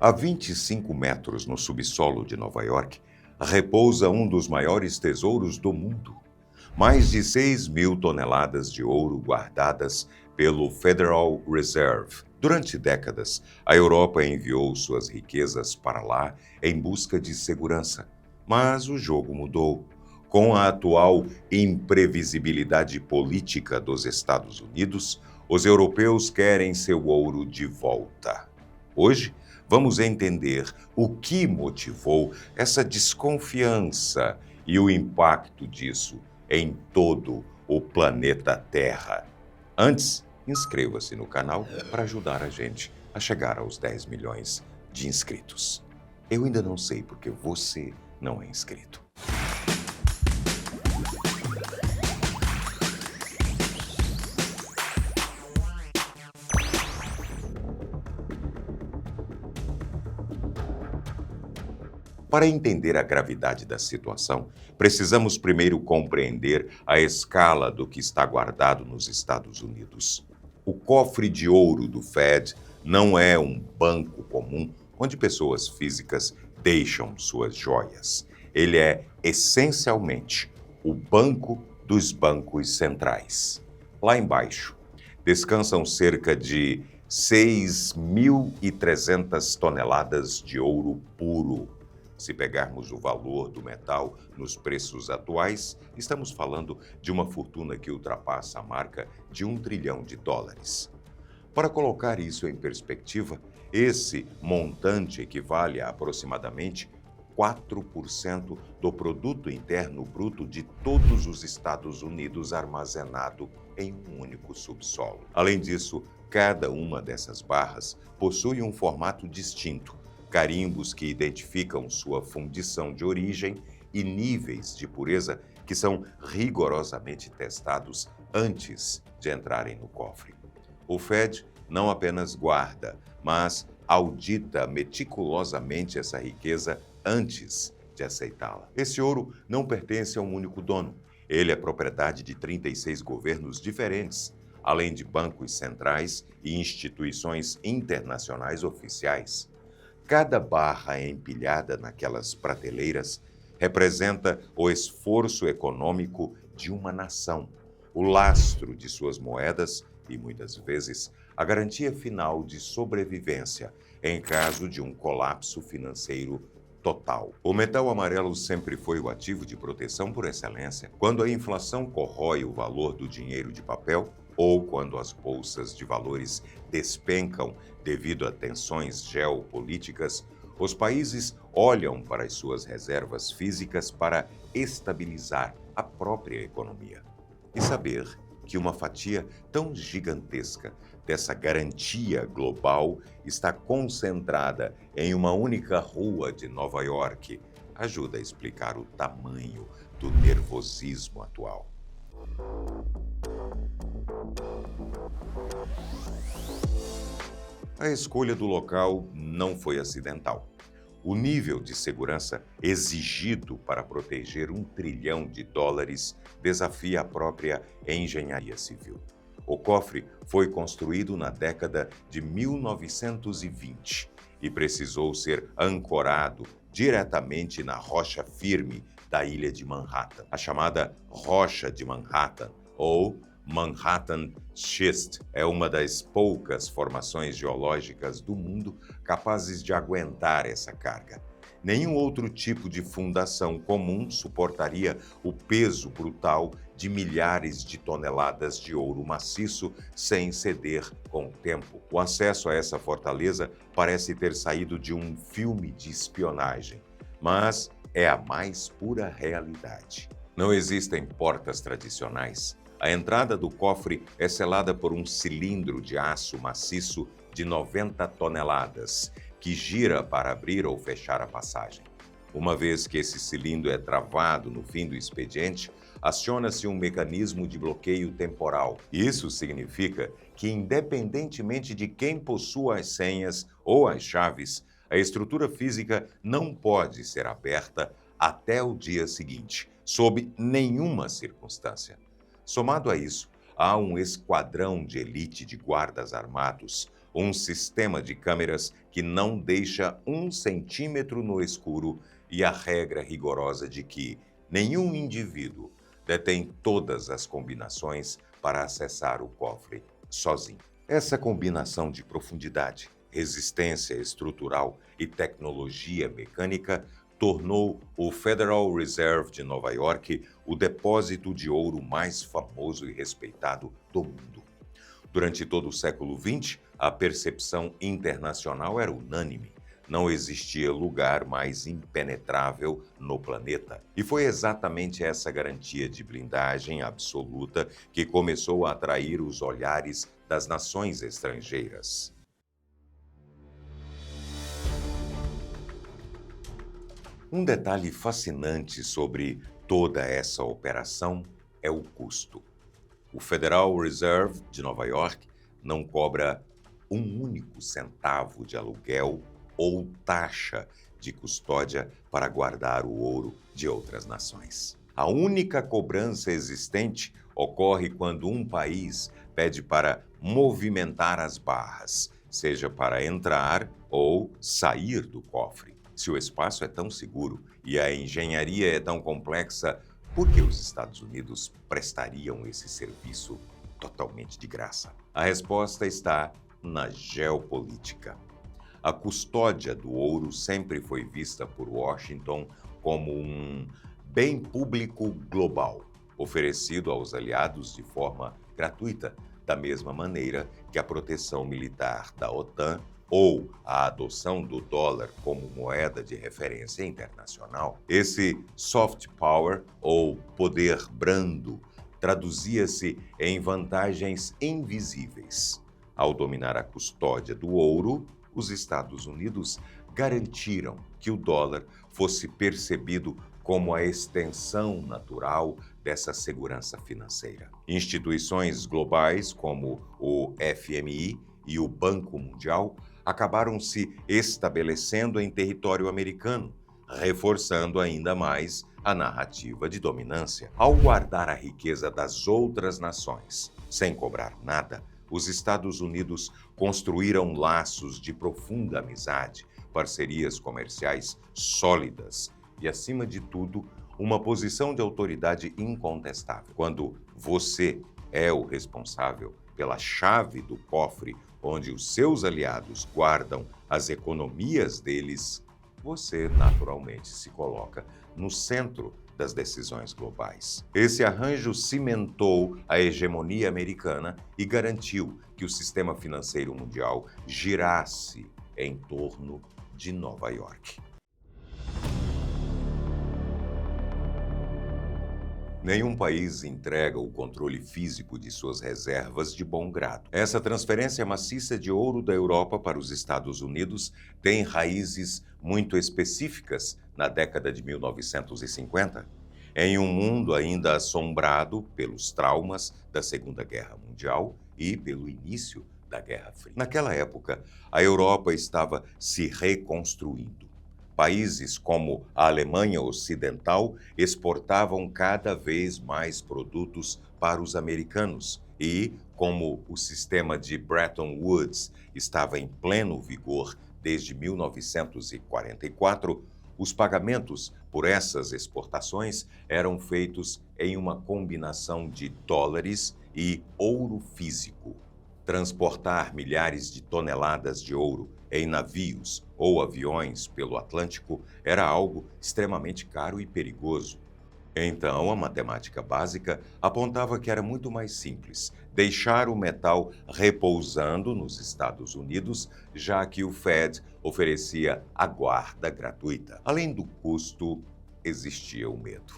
A 25 metros no subsolo de Nova York, repousa um dos maiores tesouros do mundo. Mais de 6.000 toneladas de ouro guardadas pelo Federal Reserve. Durante décadas, a Europa enviou suas riquezas para lá em busca de segurança. Mas o jogo mudou. Com a atual imprevisibilidade política dos Estados Unidos, os europeus querem seu ouro de volta. Hoje, vamos entender o que motivou essa desconfiança e o impacto disso em todo o planeta Terra. Antes, inscreva-se no canal para ajudar a gente a chegar aos 10 milhões de inscritos. Eu ainda não sei porque você não é inscrito. Para entender a gravidade da situação, precisamos primeiro compreender a escala do que está guardado nos Estados Unidos. O cofre de ouro do Fed não é um banco comum onde pessoas físicas deixam suas joias. Ele é, essencialmente, o banco dos bancos centrais. Lá embaixo, descansam cerca de 6.300 toneladas de ouro puro. Se pegarmos o valor do metal nos preços atuais, estamos falando de uma fortuna que ultrapassa a marca de $1 trilhão. Para colocar isso em perspectiva, esse montante equivale a aproximadamente 4% do produto interno bruto de todos os Estados Unidos armazenado em um único subsolo. Além disso, cada uma dessas barras possui um formato distinto, carimbos que identificam sua fundição de origem e níveis de pureza que são rigorosamente testados antes de entrarem no cofre. O Fed não apenas guarda, mas audita meticulosamente essa riqueza antes de aceitá-la. Esse ouro não pertence a um único dono. Ele é propriedade de 36 governos diferentes, além de bancos centrais e instituições internacionais oficiais. Cada barra empilhada naquelas prateleiras representa o esforço econômico de uma nação, o lastro de suas moedas e, muitas vezes, a garantia final de sobrevivência em caso de um colapso financeiro total. O metal amarelo sempre foi o ativo de proteção por excelência. Quando a inflação corrói o valor do dinheiro de papel, ou quando as bolsas de valores despencam devido a tensões geopolíticas, os países olham para as suas reservas físicas para estabilizar a própria economia. E saber que uma fatia tão gigantesca dessa garantia global está concentrada em uma única rua de Nova York ajuda a explicar o tamanho do nervosismo atual. A escolha do local não foi acidental. O nível de segurança exigido para proteger $1 trilhão desafia a própria engenharia civil. O cofre foi construído na década de 1920 e precisou ser ancorado diretamente na rocha firme da ilha de Manhattan, a chamada Rocha de Manhattan, ou Manhattan Schist, é uma das poucas formações geológicas do mundo capazes de aguentar essa carga. Nenhum outro tipo de fundação comum suportaria o peso brutal de milhares de toneladas de ouro maciço sem ceder com o tempo. O acesso a essa fortaleza parece ter saído de um filme de espionagem, mas é a mais pura realidade. Não existem portas tradicionais. A entrada do cofre é selada por um cilindro de aço maciço de 90 toneladas, que gira para abrir ou fechar a passagem. Uma vez que esse cilindro é travado no fim do expediente, aciona-se um mecanismo de bloqueio temporal. Isso significa que, independentemente de quem possua as senhas ou as chaves, a estrutura física não pode ser aberta até o dia seguinte, sob nenhuma circunstância. Somado a isso, há um esquadrão de elite de guardas armados, um sistema de câmeras que não deixa 1 centímetro no escuro e a regra rigorosa de que nenhum indivíduo detém todas as combinações para acessar o cofre sozinho. Essa combinação de profundidade, resistência estrutural e tecnologia mecânica tornou o Federal Reserve de Nova York o depósito de ouro mais famoso e respeitado do mundo. Durante todo o século XX, a percepção internacional era unânime. Não existia lugar mais impenetrável no planeta. E foi exatamente essa garantia de blindagem absoluta que começou a atrair os olhares das nações estrangeiras. Um detalhe fascinante sobre toda essa operação é o custo. O Federal Reserve de Nova York não cobra um único centavo de aluguel ou taxa de custódia para guardar o ouro de outras nações. A única cobrança existente ocorre quando um país pede para movimentar as barras, seja para entrar ou sair do cofre. Se o espaço é tão seguro e a engenharia é tão complexa, por que os Estados Unidos prestariam esse serviço totalmente de graça? A resposta está na geopolítica. A custódia do ouro sempre foi vista por Washington como um bem público global, oferecido aos aliados de forma gratuita, da mesma maneira que a proteção militar da OTAN ou a adoção do dólar como moeda de referência internacional. Esse soft power, ou poder brando, traduzia-se em vantagens invisíveis. Ao dominar a custódia do ouro, os Estados Unidos garantiram que o dólar fosse percebido como a extensão natural dessa segurança financeira. Instituições globais como o FMI e o Banco Mundial acabaram se estabelecendo em território americano, reforçando ainda mais a narrativa de dominância. Ao guardar a riqueza das outras nações, sem cobrar nada, os Estados Unidos construíram laços de profunda amizade, parcerias comerciais sólidas e, acima de tudo, uma posição de autoridade incontestável. Quando você é o responsável pela chave do cofre onde os seus aliados guardam as economias deles, você naturalmente se coloca no centro das decisões globais. Esse arranjo cimentou a hegemonia americana e garantiu que o sistema financeiro mundial girasse em torno de Nova York. Nenhum país entrega o controle físico de suas reservas de bom grado. Essa transferência maciça de ouro da Europa para os Estados Unidos tem raízes muito específicas na década de 1950, em um mundo ainda assombrado pelos traumas da Segunda Guerra Mundial e pelo início da Guerra Fria. Naquela época, a Europa estava se reconstruindo. Países como a Alemanha Ocidental exportavam cada vez mais produtos para os americanos e, como o sistema de Bretton Woods estava em pleno vigor desde 1944, os pagamentos por essas exportações eram feitos em uma combinação de dólares e ouro físico. Transportar milhares de toneladas de ouro em navios ou aviões pelo Atlântico era algo extremamente caro e perigoso. Então, a matemática básica apontava que era muito mais simples deixar o metal repousando nos Estados Unidos, já que o Fed oferecia a guarda gratuita. Além do custo, existia o medo.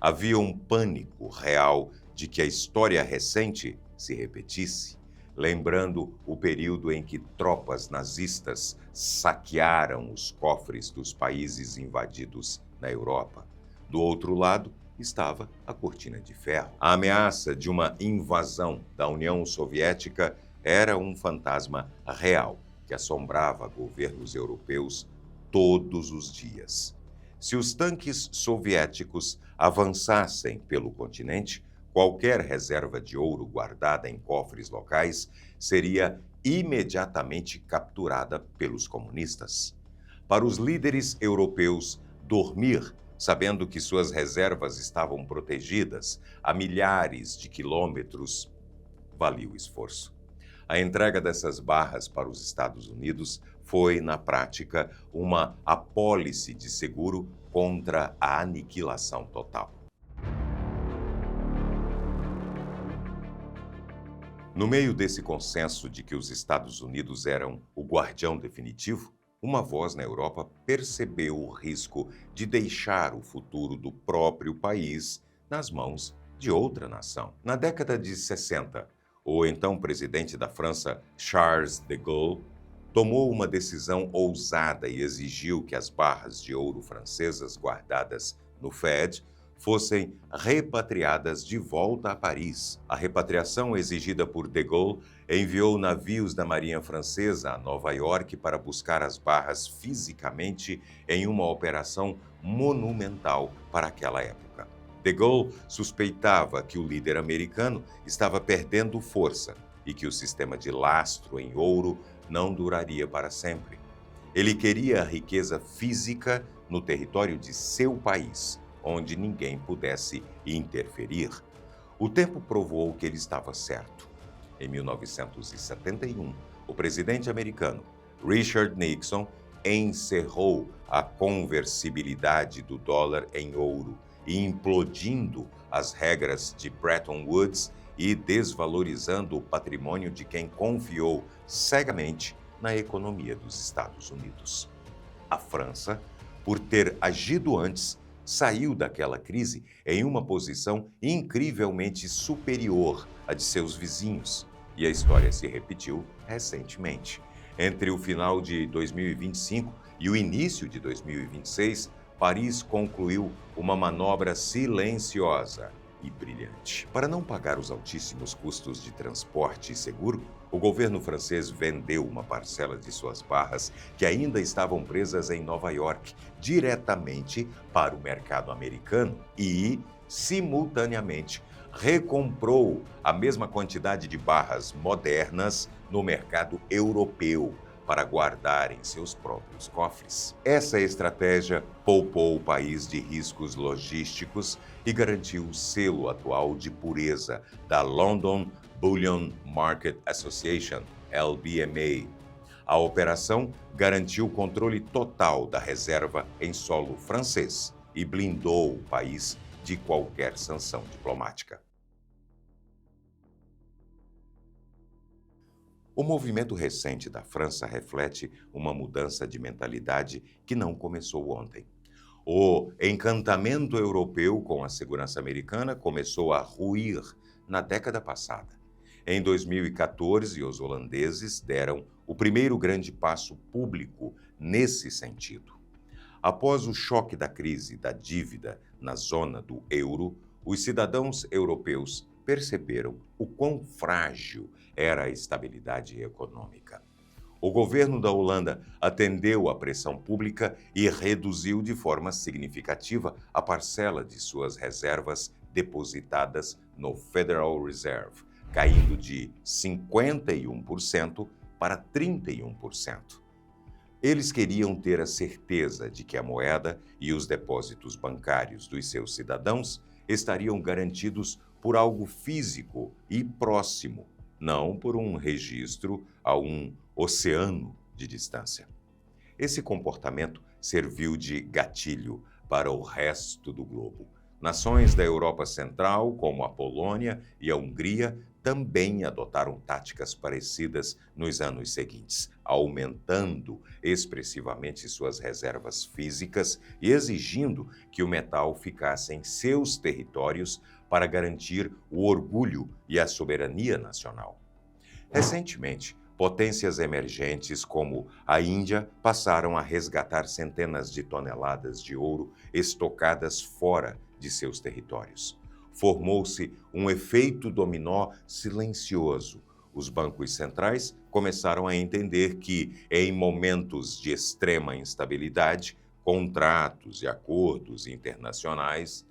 Havia um pânico real de que a história recente se repetisse, lembrando o período em que tropas nazistas saquearam os cofres dos países invadidos na Europa. Do outro lado estava a cortina de ferro. A ameaça de uma invasão da União Soviética era um fantasma real que assombrava governos europeus todos os dias. Se os tanques soviéticos avançassem pelo continente, qualquer reserva de ouro guardada em cofres locais seria imediatamente capturada pelos comunistas. Para os líderes europeus, dormir, sabendo que suas reservas estavam protegidas a milhares de quilômetros, valia o esforço. A entrega dessas barras para os Estados Unidos foi, na prática, uma apólice de seguro contra a aniquilação total. No meio desse consenso de que os Estados Unidos eram o guardião definitivo, uma voz na Europa percebeu o risco de deixar o futuro do próprio país nas mãos de outra nação. Na década de 60, o então presidente da França, Charles de Gaulle, tomou uma decisão ousada e exigiu que as barras de ouro francesas guardadas no Fed fossem repatriadas de volta a Paris. A repatriação exigida por de Gaulle enviou navios da Marinha Francesa a Nova York para buscar as barras fisicamente em uma operação monumental para aquela época. De Gaulle suspeitava que o líder americano estava perdendo força e que o sistema de lastro em ouro não duraria para sempre. Ele queria a riqueza física no território de seu país, onde ninguém pudesse interferir. O tempo provou que ele estava certo. Em 1971, o presidente americano Richard Nixon encerrou a conversibilidade do dólar em ouro, implodindo as regras de Bretton Woods e desvalorizando o patrimônio de quem confiou cegamente na economia dos Estados Unidos. A França, por ter agido antes, saiu daquela crise em uma posição incrivelmente superior à de seus vizinhos. E a história se repetiu recentemente. Entre o final de 2025 e o início de 2026, Paris concluiu uma manobra silenciosa e brilhante. Para não pagar os altíssimos custos de transporte e seguro, o governo francês vendeu uma parcela de suas barras que ainda estavam presas em Nova York diretamente para o mercado americano e, simultaneamente, recomprou a mesma quantidade de barras modernas no mercado europeu para guardar em seus próprios cofres. Essa estratégia poupou o país de riscos logísticos e garantiu o selo atual de pureza da London Bullion Market Association, LBMA. A operação garantiu o controle total da reserva em solo francês e blindou o país de qualquer sanção diplomática. O movimento recente da França reflete uma mudança de mentalidade que não começou ontem. O encantamento europeu com a segurança americana começou a ruir na década passada. Em 2014, os holandeses deram o primeiro grande passo público nesse sentido. Após o choque da crise da dívida na zona do euro, os cidadãos europeus perceberam o quão frágil era a estabilidade econômica. O governo da Holanda atendeu à pressão pública e reduziu de forma significativa a parcela de suas reservas depositadas no Federal Reserve, caindo de 51% para 31%. Eles queriam ter a certeza de que a moeda e os depósitos bancários dos seus cidadãos estariam garantidos por algo físico e próximo, não por um registro a um oceano de distância. Esse comportamento serviu de gatilho para o resto do globo. Nações da Europa Central, como a Polônia e a Hungria, também adotaram táticas parecidas nos anos seguintes, aumentando expressivamente suas reservas físicas e exigindo que o metal ficasse em seus territórios para garantir o orgulho e a soberania nacional. Recentemente, potências emergentes como a Índia passaram a resgatar centenas de toneladas de ouro estocadas fora de seus territórios. Formou-se um efeito dominó silencioso. Os bancos centrais começaram a entender que, em momentos de extrema instabilidade, contratos e acordos internacionais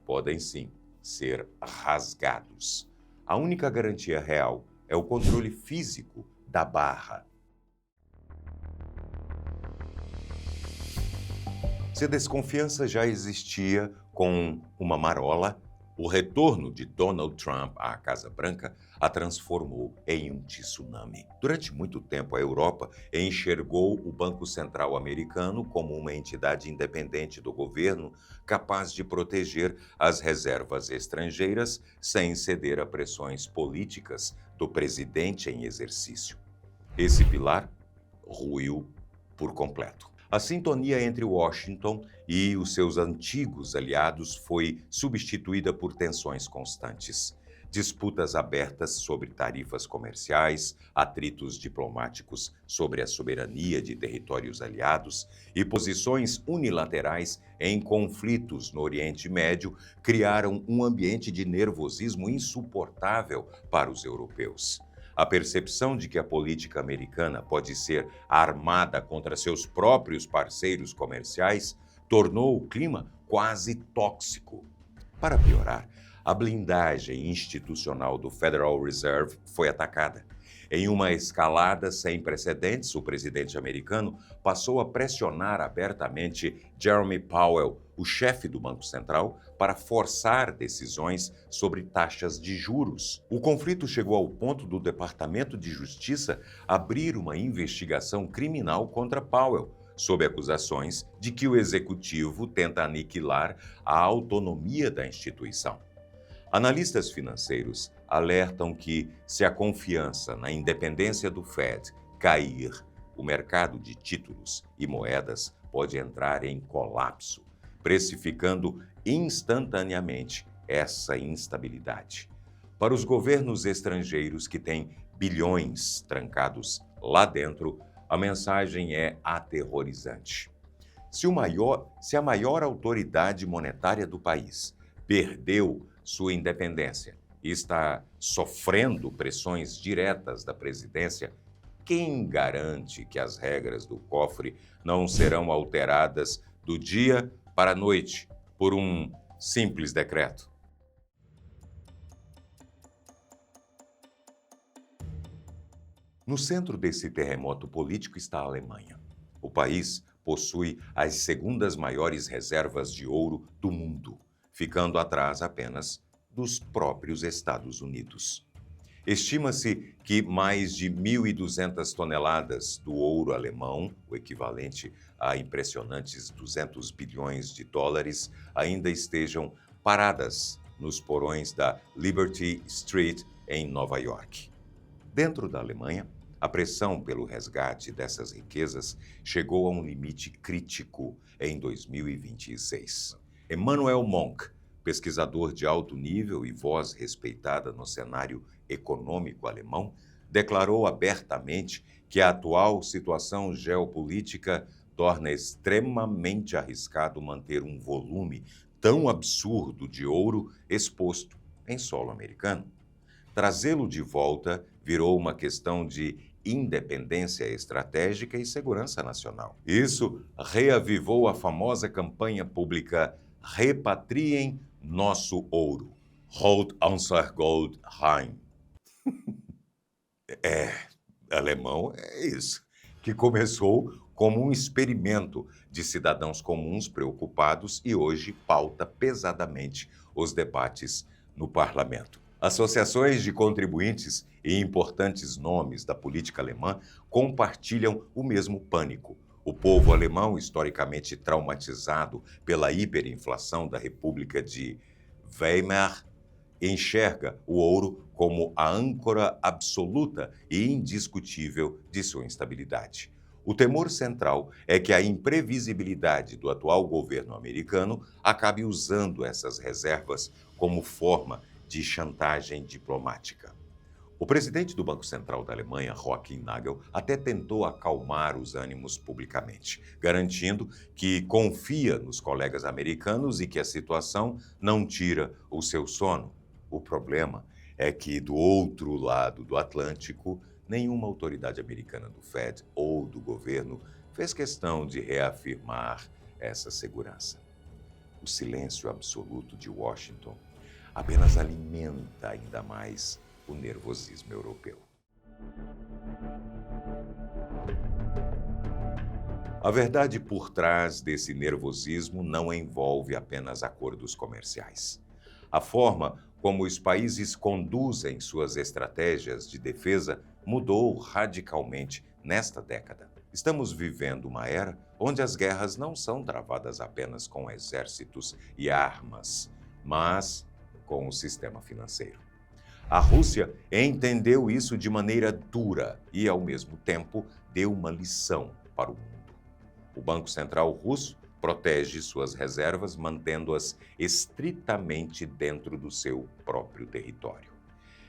podem sim ser rasgados. A única garantia real é o controle físico da barra. Se a desconfiança já existia com uma marola, o retorno de Donald Trump à Casa Branca a transformou em um tsunami. Durante muito tempo, a Europa enxergou o Banco Central americano como uma entidade independente do governo, capaz de proteger as reservas estrangeiras sem ceder a pressões políticas do presidente em exercício. Esse pilar ruiu por completo. A sintonia entre Washington e os seus antigos aliados foi substituída por tensões constantes. Disputas abertas sobre tarifas comerciais, atritos diplomáticos sobre a soberania de territórios aliados e posições unilaterais em conflitos no Oriente Médio criaram um ambiente de nervosismo insuportável para os europeus. A percepção de que a política americana pode ser armada contra seus próprios parceiros comerciais tornou o clima quase tóxico. Para piorar, a blindagem institucional do Federal Reserve foi atacada. Em uma escalada sem precedentes, o presidente americano passou a pressionar abertamente Jerome Powell, o chefe do Banco Central, para forçar decisões sobre taxas de juros. O conflito chegou ao ponto do Departamento de Justiça abrir uma investigação criminal contra Powell, sob acusações de que o executivo tenta aniquilar a autonomia da instituição. Analistas financeiros alertam que, se a confiança na independência do Fed cair, o mercado de títulos e moedas pode entrar em colapso, precificando instantaneamente essa instabilidade. Para os governos estrangeiros que têm bilhões trancados lá dentro, a mensagem é aterrorizante. Se a maior autoridade monetária do país perdeu sua independência e está sofrendo pressões diretas da presidência, quem garante que as regras do cofre não serão alteradas do dia para a noite por um simples decreto? No centro desse terremoto político está a Alemanha. O país possui as segundas maiores reservas de ouro do mundo, ficando atrás apenas dos próprios Estados Unidos. Estima-se que mais de 1.200 toneladas do ouro alemão, o equivalente a impressionantes 200 bilhões de dólares, ainda estejam paradas nos porões da Liberty Street, em Nova York. Dentro da Alemanha, a pressão pelo resgate dessas riquezas chegou a um limite crítico em 2026. Emanuel Monk, pesquisador de alto nível e voz respeitada no cenário econômico alemão, declarou abertamente que a atual situação geopolítica torna extremamente arriscado manter um volume tão absurdo de ouro exposto em solo americano. Trazê-lo de volta virou uma questão de independência estratégica e segurança nacional. Isso reavivou a famosa campanha pública Repatriem nosso ouro. Holt unser Gold heim. Alemão é isso, que começou como um experimento de cidadãos comuns preocupados e hoje pauta pesadamente os debates no parlamento. Associações de contribuintes e importantes nomes da política alemã compartilham o mesmo pânico. O povo alemão, historicamente traumatizado pela hiperinflação da República de Weimar, enxerga o ouro como a âncora absoluta e indiscutível de sua instabilidade. O temor central é que a imprevisibilidade do atual governo americano acabe usando essas reservas como forma de chantagem diplomática. O presidente do Banco Central da Alemanha, Joachim Nagel, até tentou acalmar os ânimos publicamente, garantindo que confia nos colegas americanos e que a situação não tira o seu sono. O problema é que, do outro lado do Atlântico, nenhuma autoridade americana do Fed ou do governo fez questão de reafirmar essa segurança. O silêncio absoluto de Washington apenas alimenta ainda mais o nervosismo europeu. A verdade por trás desse nervosismo não envolve apenas acordos comerciais. A forma como os países conduzem suas estratégias de defesa mudou radicalmente nesta década. Estamos vivendo uma era onde as guerras não são travadas apenas com exércitos e armas, mas com o sistema financeiro. A Rússia entendeu isso de maneira dura e, ao mesmo tempo, deu uma lição para o mundo. O Banco Central russo protege suas reservas, mantendo-as estritamente dentro do seu próprio território.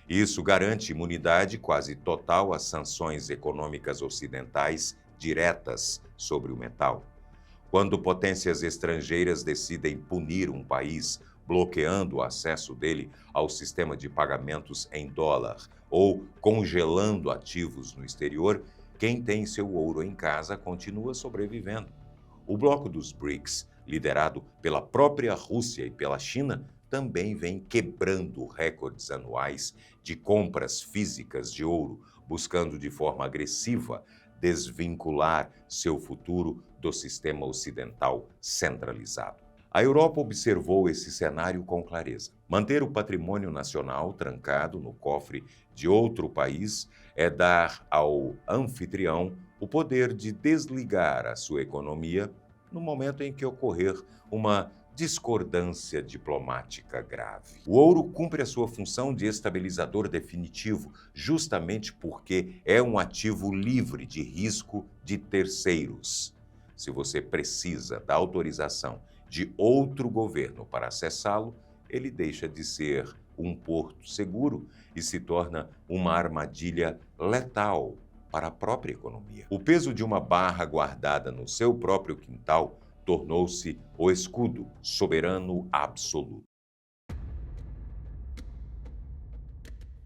Isso garante imunidade quase total às sanções econômicas ocidentais diretas sobre o metal. Quando potências estrangeiras decidem punir um país, bloqueando o acesso dele ao sistema de pagamentos em dólar ou congelando ativos no exterior, quem tem seu ouro em casa continua sobrevivendo. O bloco dos BRICS, liderado pela própria Rússia e pela China, também vem quebrando recordes anuais de compras físicas de ouro, buscando de forma agressiva desvincular seu futuro do sistema ocidental centralizado. A Europa observou esse cenário com clareza. Manter o patrimônio nacional trancado no cofre de outro país é dar ao anfitrião o poder de desligar a sua economia no momento em que ocorrer uma discordância diplomática grave. O ouro cumpre a sua função de estabilizador definitivo, justamente porque é um ativo livre de risco de terceiros. Se você precisa da autorização de outro governo para acessá-lo, ele deixa de ser um porto seguro e se torna uma armadilha letal para a própria economia. O peso de uma barra guardada no seu próprio quintal tornou-se o escudo soberano absoluto.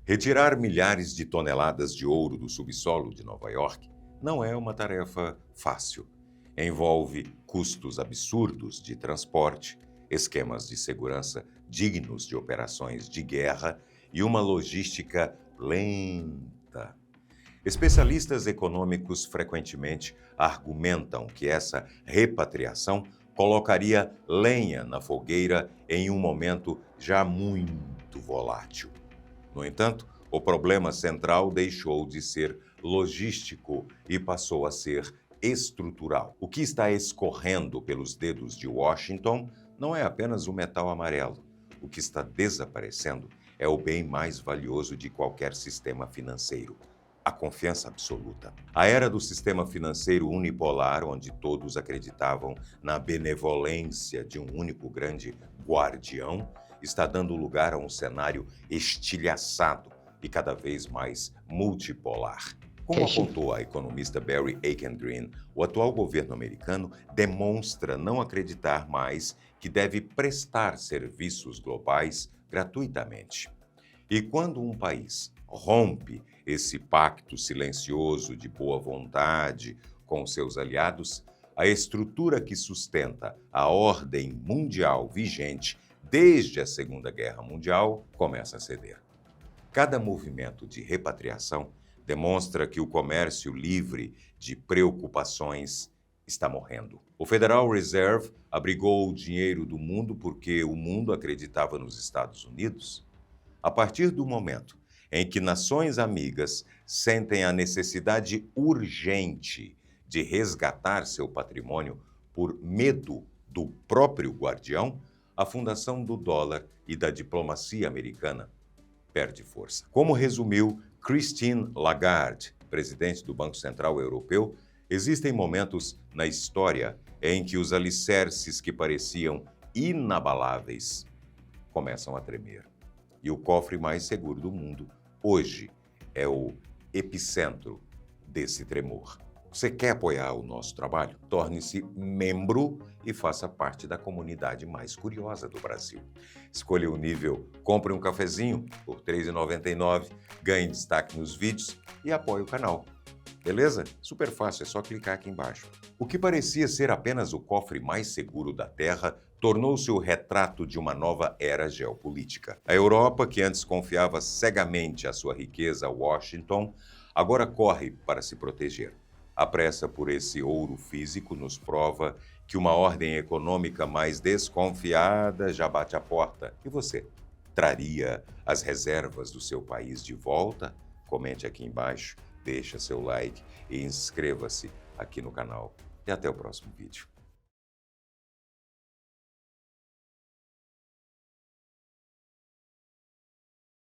Retirar milhares de toneladas de ouro do subsolo de Nova York não é uma tarefa fácil. Envolve custos absurdos de transporte, esquemas de segurança dignos de operações de guerra e uma logística lenta. Especialistas econômicos frequentemente argumentam que essa repatriação colocaria lenha na fogueira em um momento já muito volátil. No entanto, o problema central deixou de ser logístico e passou a ser estrutural. O que está escorrendo pelos dedos de Washington não é apenas o metal amarelo. O que está desaparecendo é o bem mais valioso de qualquer sistema financeiro: a confiança absoluta. A era do sistema financeiro unipolar, onde todos acreditavam na benevolência de um único grande guardião, está dando lugar a um cenário estilhaçado e cada vez mais multipolar. Como apontou a economista Barry Eichengreen, o atual governo americano demonstra não acreditar mais que deve prestar serviços globais gratuitamente. E quando um país rompe esse pacto silencioso de boa vontade com seus aliados, a estrutura que sustenta a ordem mundial vigente desde a Segunda Guerra Mundial começa a ceder. Cada movimento de repatriação demonstra que o comércio livre de preocupações está morrendo. O Federal Reserve abrigou o dinheiro do mundo porque o mundo acreditava nos Estados Unidos. A partir do momento em que nações amigas sentem a necessidade urgente de resgatar seu patrimônio por medo do próprio guardião, a fundação do dólar e da diplomacia americana perde força. Como resumiu Christine Lagarde, presidente do Banco Central Europeu, existem momentos na história em que os alicerces que pareciam inabaláveis começam a tremer. E o cofre mais seguro do mundo, hoje, é o epicentro desse tremor. Você quer apoiar o nosso trabalho? Torne-se membro e faça parte da comunidade mais curiosa do Brasil. Escolha o nível Compre um Cafezinho por R$ 3,99, ganhe destaque nos vídeos e apoie o canal. Beleza? Super fácil, é só clicar aqui embaixo. O que parecia ser apenas o cofre mais seguro da Terra tornou-se o retrato de uma nova era geopolítica. A Europa, que antes confiava cegamente a sua riqueza a Washington, agora corre para se proteger. A pressa por esse ouro físico nos prova que uma ordem econômica mais desconfiada já bate à porta. E você, traria as reservas do seu país de volta? Comente aqui embaixo, deixa seu like e inscreva-se aqui no canal. E até o próximo vídeo.